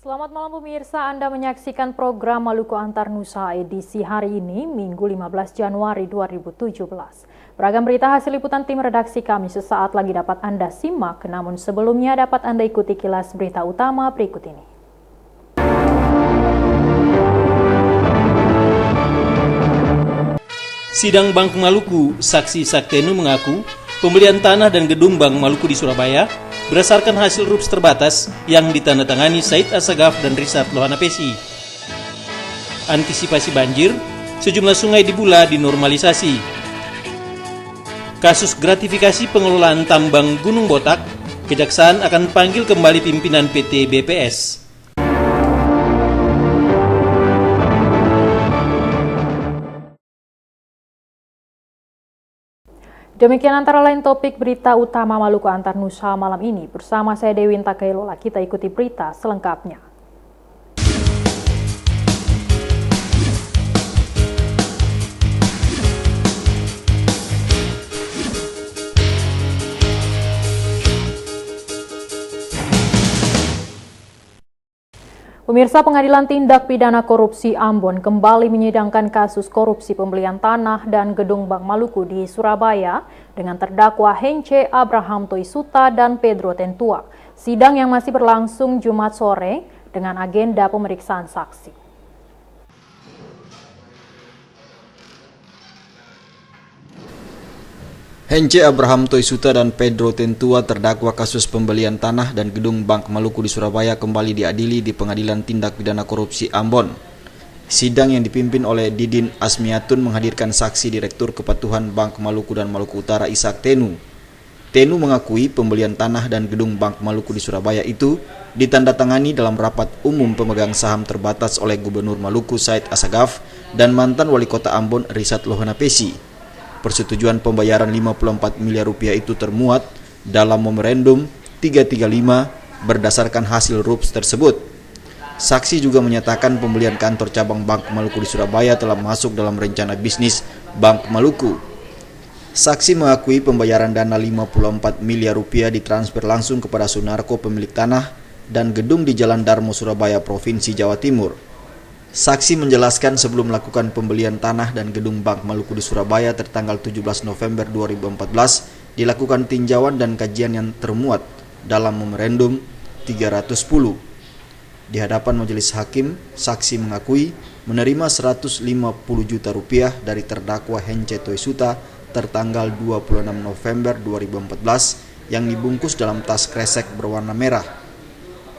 Selamat malam pemirsa, Anda menyaksikan program Maluku Antar Nusa edisi hari ini, Minggu 15 Januari 2017. Beragam berita hasil liputan tim redaksi kami sesaat lagi dapat Anda simak, namun sebelumnya dapat Anda ikuti kilas berita utama berikut ini. Sidang Bank Maluku, saksi Saktenu mengaku pembelian tanah dan gedung Bank Maluku di Surabaya berdasarkan hasil RUPS terbatas yang ditandatangani Said Asagaf dan Risat Lohanapesi. Antisipasi banjir, sejumlah sungai di Bula dinormalisasi. Kasus gratifikasi pengelolaan tambang Gunung Botak, Kejaksaan akan panggil kembali pimpinan PT BPS. Demikian antara lain topik berita utama Maluku Antar Nusa malam ini. Bersama saya Dewi Takailola, kita ikuti berita selengkapnya. Pemirsa, Pengadilan Tindak Pidana Korupsi Ambon kembali menyidangkan kasus korupsi pembelian tanah dan gedung Bank Maluku di Surabaya dengan terdakwa Hence Abraham Toisuta dan Pedro Tentua. Sidang yang masih berlangsung Jumat sore dengan agenda pemeriksaan saksi. Hence Abraham Toisuta dan Pedro Tentua terdakwa kasus pembelian tanah dan gedung Bank Maluku di Surabaya kembali diadili di Pengadilan Tindak Pidana Korupsi Ambon. Sidang yang dipimpin oleh Didin Asmiatun menghadirkan saksi Direktur Kepatuhan Bank Maluku dan Maluku Utara Ishak Tenu. Tenu mengakui pembelian tanah dan gedung Bank Maluku di Surabaya itu ditandatangani dalam rapat umum pemegang saham terbatas oleh Gubernur Maluku Said Asagaf dan mantan Wali Kota Ambon Risat Lohanapesi. Persetujuan pembayaran 54 miliar rupiah itu termuat dalam memorandum 335 berdasarkan hasil RUPS tersebut. Saksi juga menyatakan pembelian kantor cabang Bank Maluku di Surabaya telah masuk dalam rencana bisnis Bank Maluku. Saksi mengakui pembayaran dana 54 miliar rupiah ditransfer langsung kepada Sunarko pemilik tanah dan gedung di Jalan Darmo Surabaya, Provinsi Jawa Timur. Saksi menjelaskan sebelum melakukan pembelian tanah dan gedung Bank Maluku di Surabaya tertanggal 17 November 2014 dilakukan tinjauan dan kajian yang termuat dalam memorandum 310. Di hadapan majelis hakim, saksi mengakui menerima 150 juta rupiah dari terdakwa Hence Toisuta tertanggal 26 November 2014 yang dibungkus dalam tas kresek berwarna merah.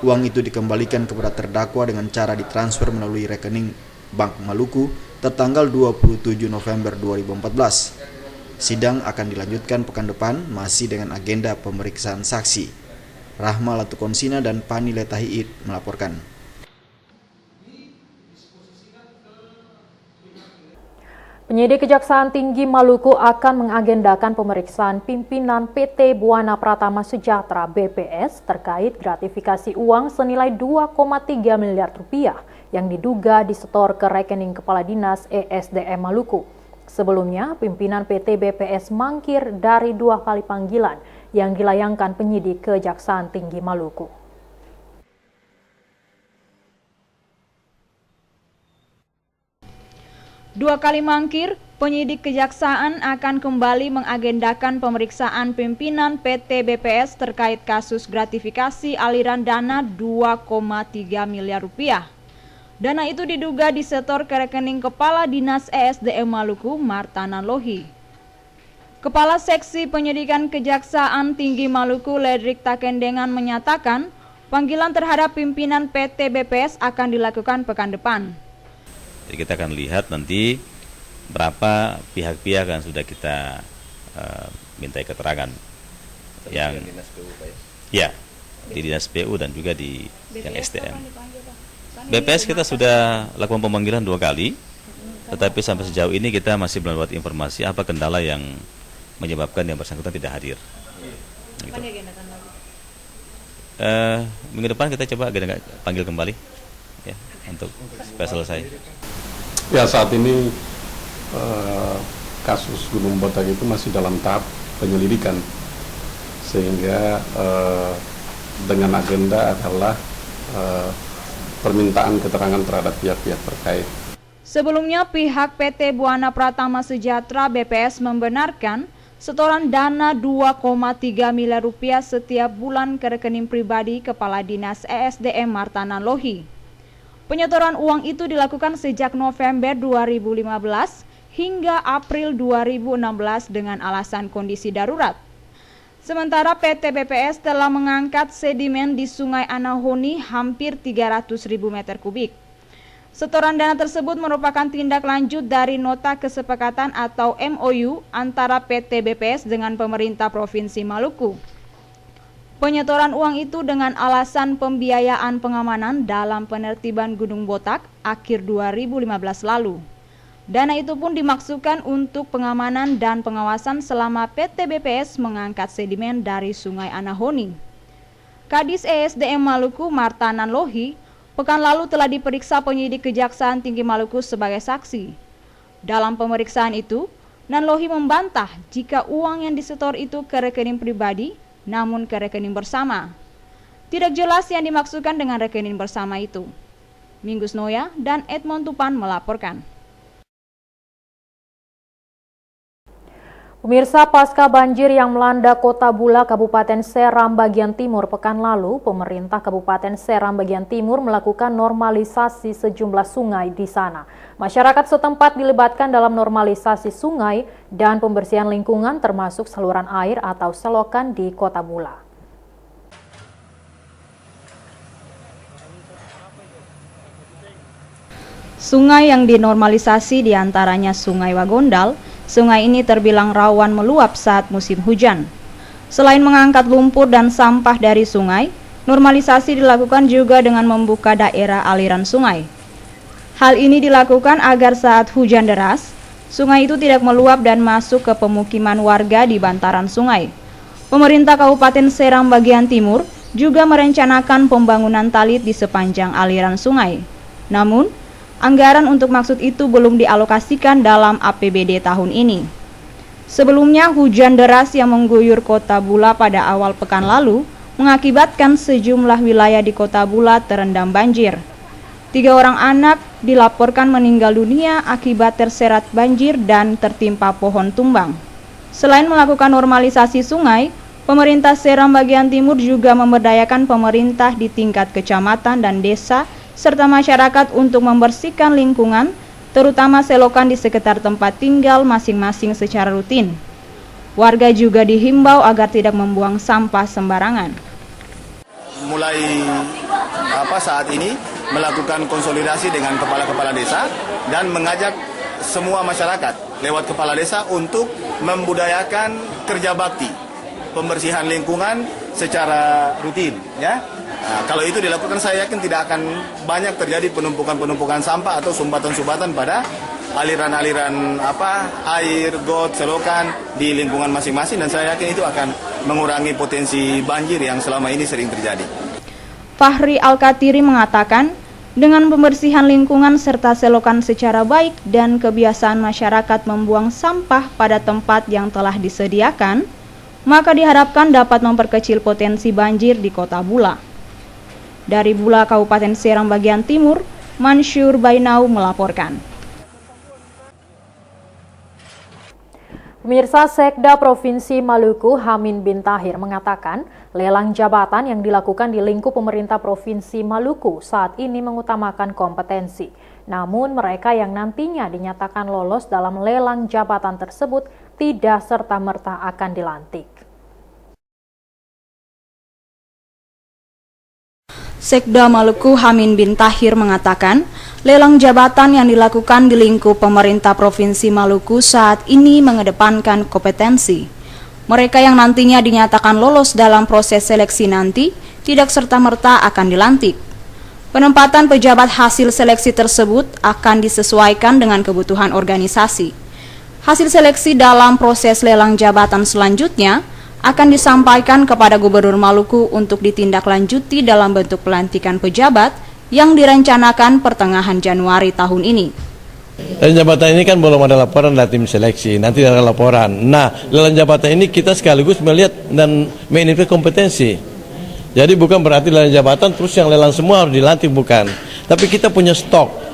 Uang itu dikembalikan kepada terdakwa dengan cara ditransfer melalui rekening Bank Maluku tertanggal 27 November 2014. Sidang akan dilanjutkan pekan depan masih dengan agenda pemeriksaan saksi. Rahma Latukonsina dan Pani Letahiit melaporkan. Penyidik Kejaksaan Tinggi Maluku akan mengagendakan pemeriksaan pimpinan PT Buana Pratama Sejahtera BPS terkait gratifikasi uang senilai 2,3 miliar rupiah yang diduga disetor ke rekening Kepala Dinas ESDM Maluku. Sebelumnya, pimpinan PT BPS mangkir dari 2 kali panggilan yang dilayangkan penyidik Kejaksaan Tinggi Maluku. Dua kali mangkir, penyidik kejaksaan akan kembali mengagendakan pemeriksaan pimpinan PT BPS terkait kasus gratifikasi aliran dana 2,3 miliar rupiah. Dana itu diduga disetor ke rekening Kepala Dinas ESDM Maluku, Martanan Lohi. Kepala Seksi Penyidikan Kejaksaan Tinggi Maluku, Ledrik Takendengan menyatakan, panggilan terhadap pimpinan PT BPS akan dilakukan pekan depan. Jadi kita akan lihat nanti berapa pihak-pihak yang sudah kita mintai keterangan yang ya di Dinas PU dan juga di yang SDM. BPS kita sudah lakukan pemanggilan 2 kali, tetapi sampai sejauh ini kita masih belum dapat informasi apa kendala yang menyebabkan yang bersangkutan tidak hadir. Gitu. Minggu depan kita coba panggil kembali ya untuk supaya selesai. Ya, saat ini kasus Gunung Botak itu masih dalam tahap penyelidikan, sehingga dengan agenda adalah permintaan keterangan terhadap pihak-pihak terkait. Sebelumnya, pihak PT Buana Pratama Sejahtera BPS membenarkan setoran dana 2,3 miliar rupiah setiap bulan ke rekening pribadi Kepala Dinas ESDM Martanan Lohi. Penyetoran uang itu dilakukan sejak November 2015 hingga April 2016 dengan alasan kondisi darurat. Sementara PT BPS telah mengangkat sedimen di Sungai Anahoni hampir 300.000 meter kubik. Setoran dana tersebut merupakan tindak lanjut dari Nota Kesepakatan atau MOU antara PT BPS dengan pemerintah Provinsi Maluku. Penyetoran uang itu dengan alasan pembiayaan pengamanan dalam penertiban Gunung Botak akhir 2015 lalu. Dana itu pun dimaksudkan untuk pengamanan dan pengawasan selama PT BPS mengangkat sedimen dari Sungai Anahoni. Kadis ESDM Maluku Martanan Lohi pekan lalu telah diperiksa penyidik Kejaksaan Tinggi Maluku sebagai saksi. Dalam pemeriksaan itu, Nanlohi membantah jika uang yang disetor itu ke rekening pribadi, namun ke rekening bersama. Tidak jelas yang dimaksudkan dengan rekening bersama itu. Minggus Noya dan Edmond Tupan melaporkan. Pemirsa, pasca banjir yang melanda Kota Bula, Kabupaten Seram bagian timur pekan lalu, pemerintah Kabupaten Seram bagian timur melakukan normalisasi sejumlah sungai di sana. Masyarakat setempat dilibatkan dalam normalisasi sungai dan pembersihan lingkungan termasuk saluran air atau selokan di Kota Bula. Sungai yang dinormalisasi diantaranya Sungai Wagondal. Sungai ini terbilang rawan meluap saat musim hujan. Selain mengangkat lumpur dan sampah dari sungai, normalisasi dilakukan juga dengan membuka daerah aliran sungai. Hal ini dilakukan agar saat hujan deras, sungai itu tidak meluap dan masuk ke pemukiman warga di bantaran sungai. Pemerintah Kabupaten Seram bagian timur juga merencanakan pembangunan talit di sepanjang aliran sungai. Namun, anggaran untuk maksud itu belum dialokasikan dalam APBD tahun ini. Sebelumnya, hujan deras yang mengguyur Kota Bula pada awal pekan lalu mengakibatkan sejumlah wilayah di Kota Bula terendam banjir. 3 orang anak dilaporkan meninggal dunia akibat terseret banjir dan tertimpa pohon tumbang. Selain melakukan normalisasi sungai, pemerintah Seram bagian timur juga memberdayakan pemerintah di tingkat kecamatan dan desa serta masyarakat untuk membersihkan lingkungan, terutama selokan di sekitar tempat tinggal masing-masing secara rutin. Warga juga dihimbau agar tidak membuang sampah sembarangan. Mulai saat ini melakukan konsolidasi dengan kepala-kepala desa dan mengajak semua masyarakat lewat kepala desa untuk membudayakan kerja bakti, pembersihan lingkungan secara rutin, ya. Nah, kalau itu dilakukan, saya yakin tidak akan banyak terjadi penumpukan sampah atau sumbatan-sumbatan pada aliran-aliran air, got, selokan di lingkungan masing-masing, dan saya yakin itu akan mengurangi potensi banjir yang selama ini sering terjadi. Fahri Al-Katiri mengatakan, dengan pembersihan lingkungan serta selokan secara baik dan kebiasaan masyarakat membuang sampah pada tempat yang telah disediakan, maka diharapkan dapat memperkecil potensi banjir di Kota Bula. Dari Bula, Kabupaten Seram bagian timur, Mansyur Bainau melaporkan. Pemirsa, Sekda Provinsi Maluku Hamin bin Tahir mengatakan lelang jabatan yang dilakukan di lingkup pemerintah Provinsi Maluku saat ini mengutamakan kompetensi. Namun mereka yang nantinya dinyatakan lolos dalam lelang jabatan tersebut tidak serta-merta akan dilantik. Sekda Maluku Hamin bin Tahir mengatakan, lelang jabatan yang dilakukan di lingkup pemerintah Provinsi Maluku saat ini mengedepankan kompetensi. Mereka yang nantinya dinyatakan lolos dalam proses seleksi nanti tidak serta-merta akan dilantik. Penempatan pejabat hasil seleksi tersebut akan disesuaikan dengan kebutuhan organisasi. Hasil seleksi dalam proses lelang jabatan selanjutnya akan disampaikan kepada Gubernur Maluku untuk ditindaklanjuti dalam bentuk pelantikan pejabat yang direncanakan pertengahan Januari tahun ini. Dan jabatan ini kan belum ada laporan dari tim seleksi, nanti ada laporan. Nah, lelang jabatan ini kita sekaligus melihat dan menilai kompetensi. Jadi bukan berarti lelang jabatan terus yang lelang semua harus dilantik, bukan. Tapi kita punya stok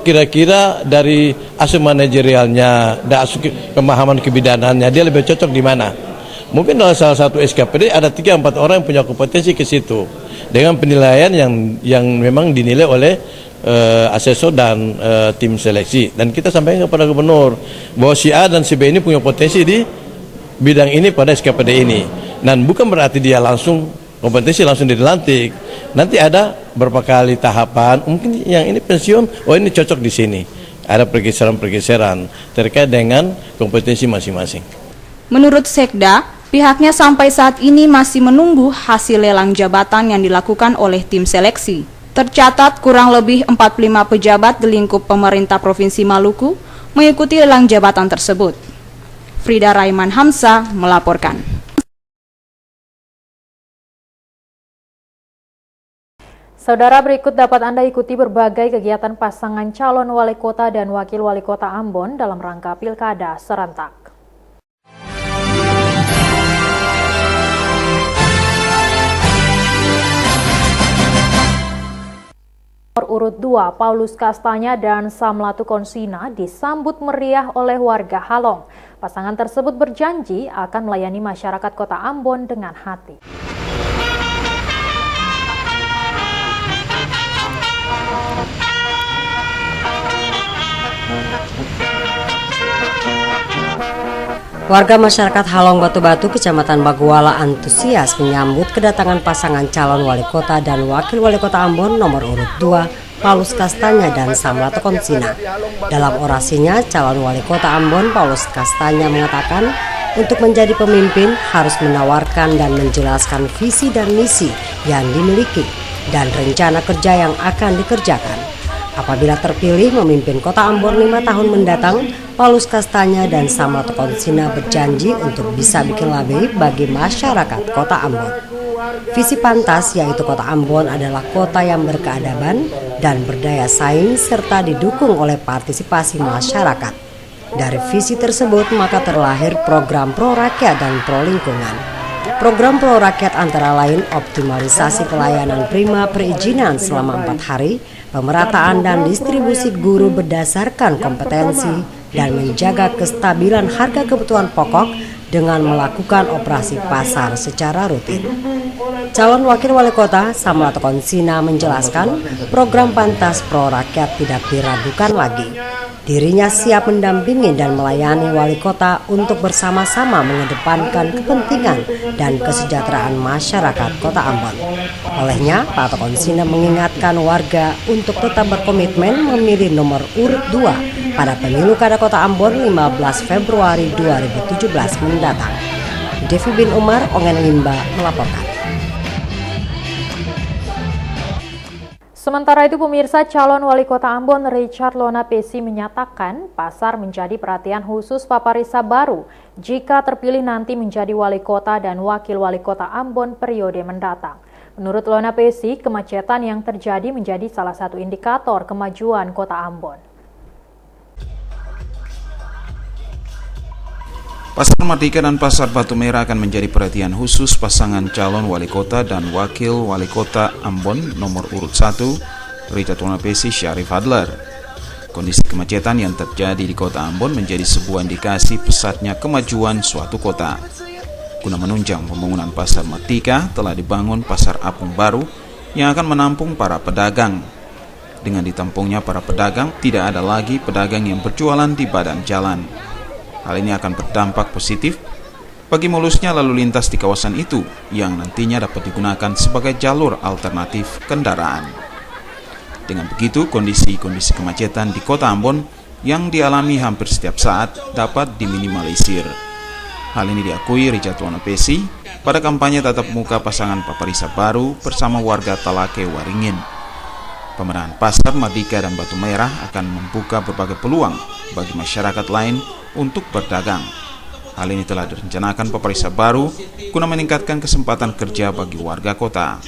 kira-kira dari aspek manajerialnya, dari aspek pemahaman kebidaanannya, dia lebih cocok di mana. Mungkin dalam salah satu SKPD ada 3-4 orang yang punya kompetensi ke situ dengan penilaian yang memang dinilai oleh asesor dan tim seleksi. Dan kita sampaikan kepada gubernur bahwa si A dan si B ini punya potensi di bidang ini pada SKPD ini. Dan bukan berarti dia langsung kompetensi langsung dilantik. Nanti ada berapa kali tahapan, mungkin yang ini pensiun, oh ini cocok di sini. Ada pergeseran-pergeseran terkait dengan kompetensi masing-masing. Menurut Sekda, pihaknya sampai saat ini masih menunggu hasil lelang jabatan yang dilakukan oleh tim seleksi. Tercatat kurang lebih 45 pejabat di lingkup pemerintah Provinsi Maluku mengikuti lelang jabatan tersebut. Frida Raiman Hamzah melaporkan. Saudara, berikut dapat Anda ikuti berbagai kegiatan pasangan calon wali kota dan wakil wali kota Ambon dalam rangka Pilkada serentak. Nomor urut 2, Paulus Kastanya dan Samlatu Konsina disambut meriah oleh warga Halong. Pasangan tersebut berjanji akan melayani masyarakat kota Ambon dengan hati. Warga masyarakat Halong Batu-Batu, Kecamatan Baguala antusias menyambut kedatangan pasangan calon wali kota dan wakil wali kota Ambon nomor urut 2, Paulus Kastanya dan Samlatu Konsina. Dalam orasinya, calon wali kota Ambon Paulus Kastanya mengatakan untuk menjadi pemimpin harus menawarkan dan menjelaskan visi dan misi yang dimiliki dan rencana kerja yang akan dikerjakan. Apabila terpilih memimpin kota Ambon 5 tahun mendatang, Paulus Kastanya dan Samlatu Konsina berjanji untuk bisa bikin lebih bagi masyarakat kota Ambon. Visi pantas yaitu kota Ambon adalah kota yang berkeadaban dan berdaya saing serta didukung oleh partisipasi masyarakat. Dari visi tersebut maka terlahir program pro rakyat dan pro lingkungan. Program pro rakyat antara lain optimalisasi pelayanan prima perizinan selama 4 hari, pemerataan dan distribusi guru berdasarkan kompetensi, dan menjaga kestabilan harga kebutuhan pokok dengan melakukan operasi pasar secara rutin. Calon wakil wali kota Samlatu Konsina menjelaskan program pantas pro rakyat tidak diragukan lagi. Dirinya siap mendampingi dan melayani wali kota untuk bersama-sama mengedepankan kepentingan dan kesejahteraan masyarakat kota Ambon. Olehnya, Pak Konsina mengingatkan warga untuk tetap berkomitmen memilih nomor urut 2 pada pemilu kada kota Ambon 15 Februari 2017 mendatang. Devi bin Umar, Ongen Limba melaporkan. Sementara itu, pemirsa, calon wali kota Ambon Richard Lonapesi menyatakan pasar menjadi perhatian khusus Paparisa Baru jika terpilih nanti menjadi wali kota dan wakil wali kota Ambon periode mendatang. Menurut Lonapesi, kemacetan yang terjadi menjadi salah satu indikator kemajuan kota Ambon. Pasar Merdeka dan Pasar Batu Merah akan menjadi perhatian khusus pasangan calon wali kota dan wakil wali kota Ambon nomor urut 1, Richard Lonapesi Syarif Adler. Kondisi kemacetan yang terjadi di kota Ambon menjadi sebuah indikasi pesatnya kemajuan suatu kota. Guna menunjang pembangunan Pasar Merdeka, telah dibangun Pasar Apung baru yang akan menampung para pedagang. Dengan ditampungnya para pedagang, tidak ada lagi pedagang yang berjualan di badan jalan. Hal ini akan berdampak positif bagi mulusnya lalu lintas di kawasan itu yang nantinya dapat digunakan sebagai jalur alternatif kendaraan. Dengan begitu, kondisi-kondisi kemacetan di kota Ambon yang dialami hampir setiap saat dapat diminimalisir. Hal ini diakui Richard Lonapesi pada kampanye tatap muka pasangan Paparisa Baru bersama warga Talake Waringin. Pemerahan Pasar Merdeka dan Batu Merah akan membuka berbagai peluang bagi masyarakat lain untuk berdagang. Hal ini telah direncanakan Paparisa Baru guna meningkatkan kesempatan kerja bagi warga kota.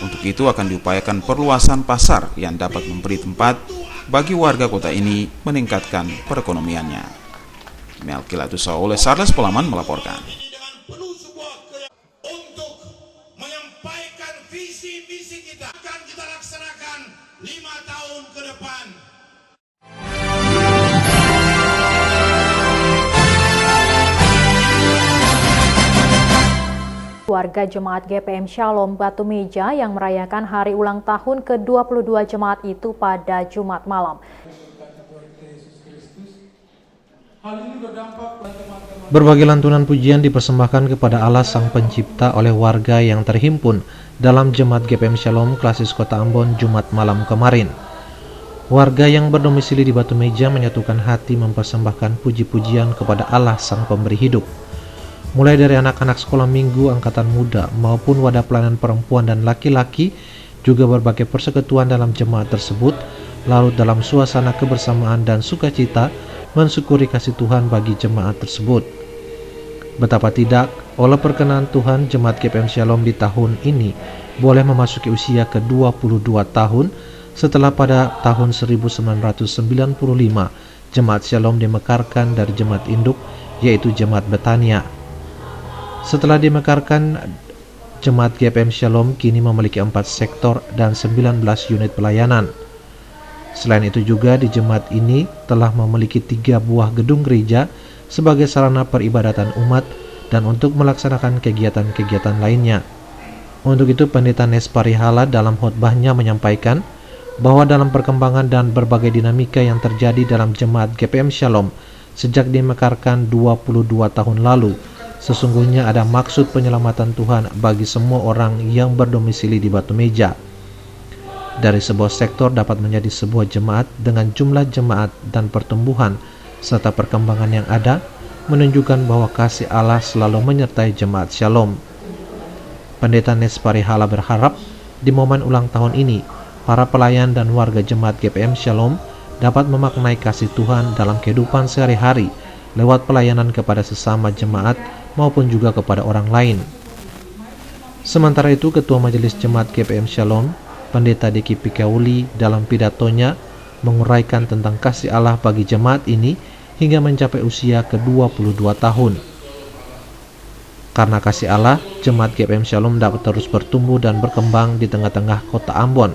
Untuk itu akan diupayakan perluasan pasar yang dapat memberi tempat bagi warga kota ini meningkatkan perekonomiannya. Melki Latusa oleh Sarles Polaman melaporkan. Untuk menyampaikan visi misi kita. akan kita laksanakan 5 tahun ke depan. Warga Jemaat GPM Shalom Batu Meja yang merayakan hari ulang tahun ke-22 Jemaat itu pada Jumat malam. Berbagai lantunan pujian dipersembahkan kepada Allah Sang Pencipta oleh warga yang terhimpun dalam Jemaat GPM Shalom Klasis Kota Ambon Jumat malam kemarin. Warga yang berdomisili di Batu Meja menyatukan hati mempersembahkan puji-pujian kepada Allah Sang Pemberi Hidup. Mulai dari anak-anak sekolah minggu, angkatan muda, maupun wadah pelayanan perempuan dan laki-laki, juga berbagai persekutuan dalam jemaat tersebut, larut dalam suasana kebersamaan dan sukacita, mensyukuri kasih Tuhan bagi jemaat tersebut. Betapa tidak, oleh perkenan Tuhan, Jemaat GPM Shalom di tahun ini boleh memasuki usia ke-22 tahun setelah pada tahun 1995 Jemaat Shalom dimekarkan dari jemaat induk, yaitu Jemaat Betania. Setelah dimekarkan, Jemaat GPM Shalom kini memiliki 4 sektor dan 19 unit pelayanan. Selain itu juga di jemaat ini telah memiliki 3 buah gedung gereja sebagai sarana peribadatan umat dan untuk melaksanakan kegiatan-kegiatan lainnya. Untuk itu Pendeta Nes Parihala dalam khotbahnya menyampaikan bahwa dalam perkembangan dan berbagai dinamika yang terjadi dalam Jemaat GPM Shalom sejak dimekarkan 22 tahun lalu, sesungguhnya ada maksud penyelamatan Tuhan bagi semua orang yang berdomisili di Batu Meja. Dari sebuah sektor dapat menjadi sebuah jemaat dengan jumlah jemaat dan pertumbuhan serta perkembangan yang ada, menunjukkan bahwa kasih Allah selalu menyertai Jemaat Shalom. Pendeta Nes Parihala berharap di momen ulang tahun ini, para pelayan dan warga Jemaat GPM Shalom dapat memaknai kasih Tuhan dalam kehidupan sehari-hari lewat pelayanan kepada sesama jemaat maupun juga kepada orang lain. Sementara itu, Ketua Majelis Jemaat GPM Shalom, Pendeta Diki Pikauli dalam pidatonya menguraikan tentang kasih Allah bagi jemaat ini hingga mencapai usia ke-22 tahun. Karena kasih Allah, Jemaat GPM Shalom dapat terus bertumbuh dan berkembang di tengah-tengah kota Ambon.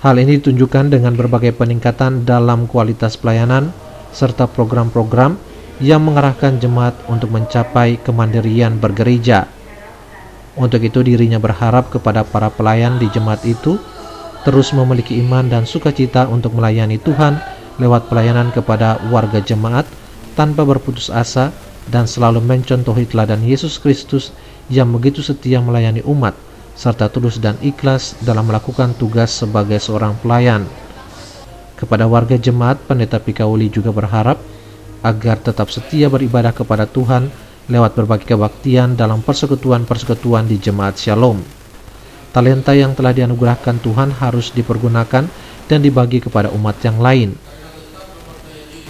Hal ini ditunjukkan dengan berbagai peningkatan dalam kualitas pelayanan serta program-program yang mengarahkan jemaat untuk mencapai kemandirian bergereja. Untuk itu dirinya berharap kepada para pelayan di jemaat itu terus memiliki iman dan sukacita untuk melayani Tuhan lewat pelayanan kepada warga jemaat tanpa berputus asa dan selalu mencontohi teladan Yesus Kristus yang begitu setia melayani umat serta tulus dan ikhlas dalam melakukan tugas sebagai seorang pelayan. Kepada warga jemaat, Pendeta Pikauli juga berharap agar tetap setia beribadah kepada Tuhan lewat berbagai kebaktian dalam persekutuan-persekutuan di Jemaat Shalom. Talenta yang telah dianugerahkan Tuhan harus dipergunakan dan dibagi kepada umat yang lain.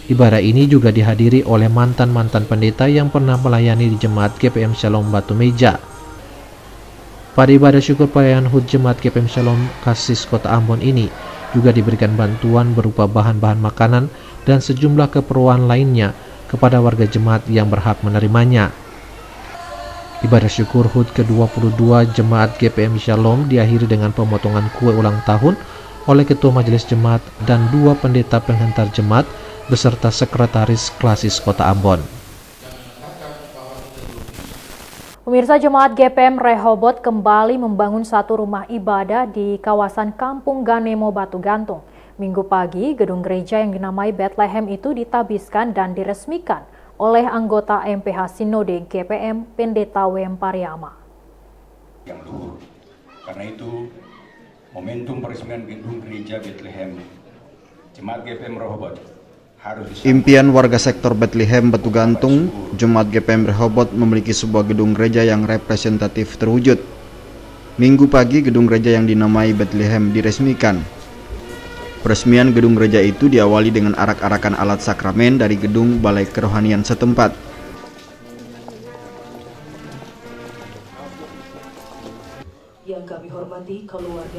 Ibadah ini juga dihadiri oleh mantan-mantan pendeta yang pernah melayani di Jemaat GPM Shalom Batu Meja. Pada ibadah syukur perayaan HUT Jemaat GPM Shalom Klasis Kota Ambon ini juga diberikan bantuan berupa bahan-bahan makanan dan sejumlah keperluan lainnya kepada warga jemaat yang berhak menerimanya. Ibadah syukur HUT ke-22 Jemaat GPM Shalom diakhiri dengan pemotongan kue ulang tahun oleh Ketua Majelis Jemaat dan 2 pendeta penghantar jemaat beserta Sekretaris Klasis Kota Ambon. Pemirsa, Jemaat GPM Rehobot kembali membangun satu rumah ibadah di kawasan Kampung Ganemo Batu Gantung. Minggu pagi, gedung gereja yang dinamai Bethlehem itu ditabiskan dan diresmikan oleh anggota MPH Sinode GPM Pendeta W.M. Pariama. Yang luhur. Karena itu, momentum peresmian gedung gereja Bethlehem Jemaat GPM Rehobot harus impian warga sektor Bethlehem Batu Gantung, Jemaat GPM Rehobot memiliki sebuah gedung gereja yang representatif terwujud. Minggu pagi, gedung gereja yang dinamai Bethlehem diresmikan. Peresmian gedung gereja itu diawali dengan arak-arakan alat sakramen dari gedung Balai Kerohanian setempat.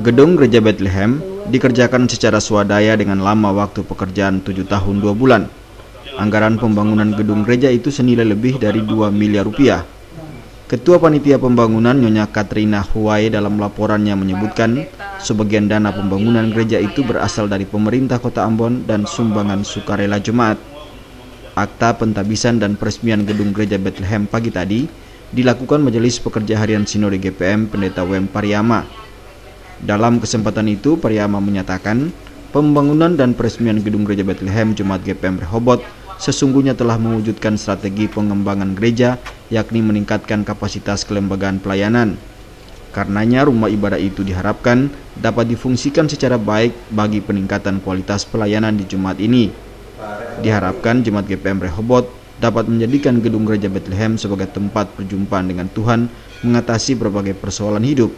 Gedung gereja Bethlehem dikerjakan secara swadaya dengan lama waktu pekerjaan 7 tahun 2 bulan. Anggaran pembangunan gedung gereja itu senilai lebih dari 2 miliar rupiah. Ketua Panitia Pembangunan Nyonya Katrina Huwae dalam laporannya menyebutkan sebagian dana pembangunan gereja itu berasal dari pemerintah Kota Ambon dan sumbangan sukarela jemaat. Akta pentabisan dan peresmian gedung gereja Bethlehem pagi tadi dilakukan Majelis Pekerja Harian Sinode GPM Pendeta Wem Pariama. Dalam kesempatan itu, Pariama menyatakan pembangunan dan peresmian gedung gereja Bethlehem Jemaat GPM Rehoboth sesungguhnya telah mewujudkan strategi pengembangan gereja, yakni meningkatkan kapasitas kelembagaan pelayanan. Karenanya rumah ibadah itu diharapkan dapat difungsikan secara baik bagi peningkatan kualitas pelayanan di Jemaat ini. Diharapkan Jemaat GPM Rehoboth dapat menjadikan gedung gereja Bethlehem sebagai tempat perjumpaan dengan Tuhan mengatasi berbagai persoalan hidup.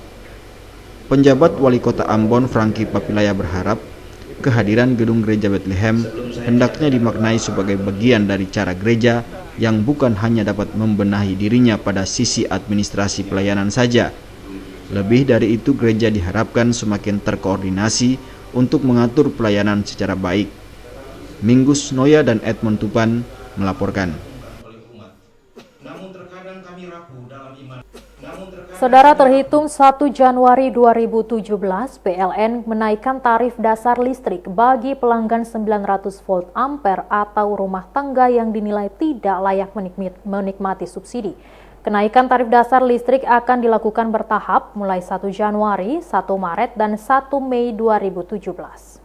Penjabat Wali Kota Ambon Franky Papilaya berharap kehadiran gedung gereja Bethlehem hendaknya dimaknai sebagai bagian dari cara gereja yang bukan hanya dapat membenahi dirinya pada sisi administrasi pelayanan saja. Lebih dari itu, gereja diharapkan semakin terkoordinasi untuk mengatur pelayanan secara baik. Minggus Noya dan Edmond Tupan melaporkan. Saudara, terhitung 1 Januari 2017, PLN menaikkan tarif dasar listrik bagi pelanggan 900 volt ampere atau rumah tangga yang dinilai tidak layak menikmati subsidi. Kenaikan tarif dasar listrik akan dilakukan bertahap mulai 1 Januari, 1 Maret, dan 1 Mei 2017.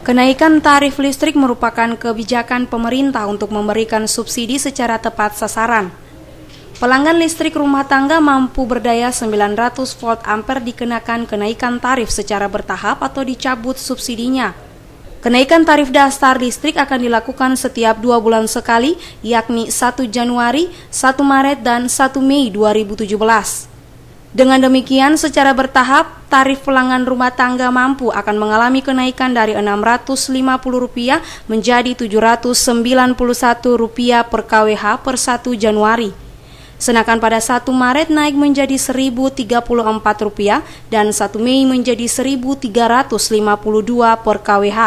Kenaikan tarif listrik merupakan kebijakan pemerintah untuk memberikan subsidi secara tepat sasaran. Pelanggan listrik rumah tangga mampu berdaya 900 volt ampere dikenakan kenaikan tarif secara bertahap atau dicabut subsidinya. Kenaikan tarif dasar listrik akan dilakukan setiap 2 bulan sekali, yakni 1 Januari, 1 Maret, dan 1 Mei 2017. Dengan demikian, secara bertahap, tarif pelanggan rumah tangga mampu akan mengalami kenaikan dari Rp650 menjadi Rp791 per kWh per 1 Januari. Sedangkan pada 1 Maret naik menjadi Rp1.034 dan 1 Mei menjadi Rp1.352 per kWh.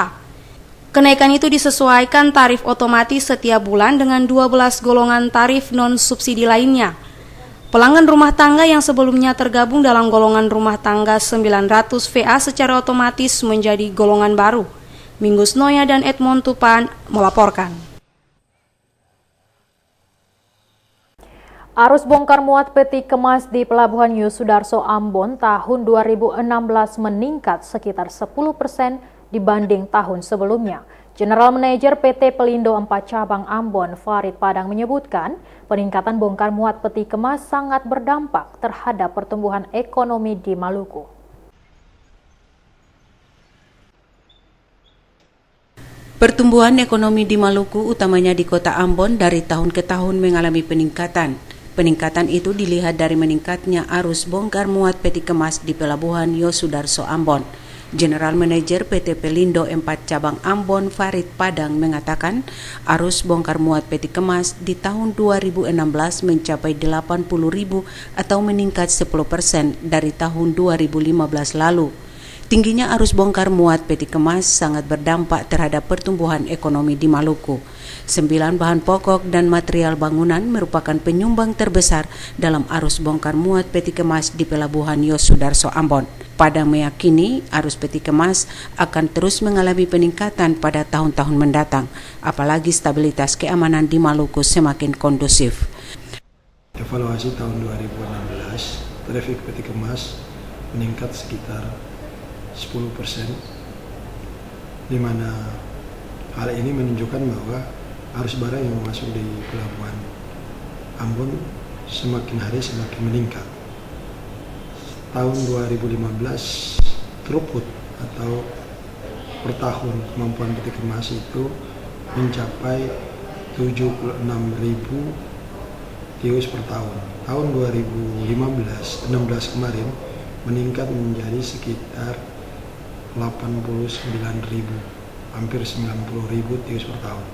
Kenaikan itu disesuaikan tarif otomatis setiap bulan dengan 12 golongan tarif non-subsidi lainnya. Pelanggan rumah tangga yang sebelumnya tergabung dalam golongan rumah tangga 900 VA secara otomatis menjadi golongan baru. Minggus Noya dan Edmond Tupan melaporkan. Arus bongkar muat peti kemas di Pelabuhan Yosudarso Ambon tahun 2016 meningkat sekitar 10% dibanding tahun sebelumnya. General Manager PT Pelindo 4 Cabang Ambon, Farid Padang menyebutkan, peningkatan bongkar muat peti kemas sangat berdampak terhadap pertumbuhan ekonomi di Maluku. Pertumbuhan ekonomi di Maluku, utamanya di kota Ambon, dari tahun ke tahun mengalami peningkatan. Peningkatan itu dilihat dari meningkatnya arus bongkar muat peti kemas di Pelabuhan Yosudarso Ambon. General Manager PT Pelindo 4 Cabang Ambon, Farid Padang mengatakan, arus bongkar muat peti kemas di tahun 2016 mencapai 80.000 atau meningkat 10% dari tahun 2015 lalu. Tingginya arus bongkar muat peti kemas sangat berdampak terhadap pertumbuhan ekonomi di Maluku. 9 bahan pokok dan material bangunan merupakan penyumbang terbesar dalam arus bongkar muat peti kemas di Pelabuhan Yosudarso Ambon. Padang meyakini arus peti kemas akan terus mengalami peningkatan pada tahun-tahun mendatang, apalagi stabilitas keamanan di Maluku semakin kondusif. Evaluasi tahun 2016, trafik peti kemas meningkat sekitar 10%, di mana hal ini menunjukkan bahwa arus barang yang masuk di Pelabuhan Ambon semakin hari semakin meningkat. Tahun 2015 throughput atau per tahun kemampuan peti kemas itu mencapai 76.000 TEU per tahun. Tahun 2016 kemarin meningkat menjadi sekitar 89.000, hampir 90.000 TEU per tahun.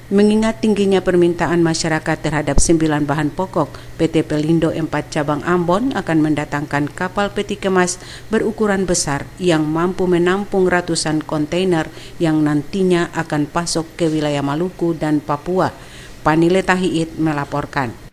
Mengingat tingginya permintaan masyarakat terhadap 9 bahan pokok, PT Pelindo 4 Cabang Ambon akan mendatangkan kapal peti kemas berukuran besar yang mampu menampung ratusan kontainer yang nantinya akan pasok ke wilayah Maluku dan Papua. Panile Tahiit melaporkan.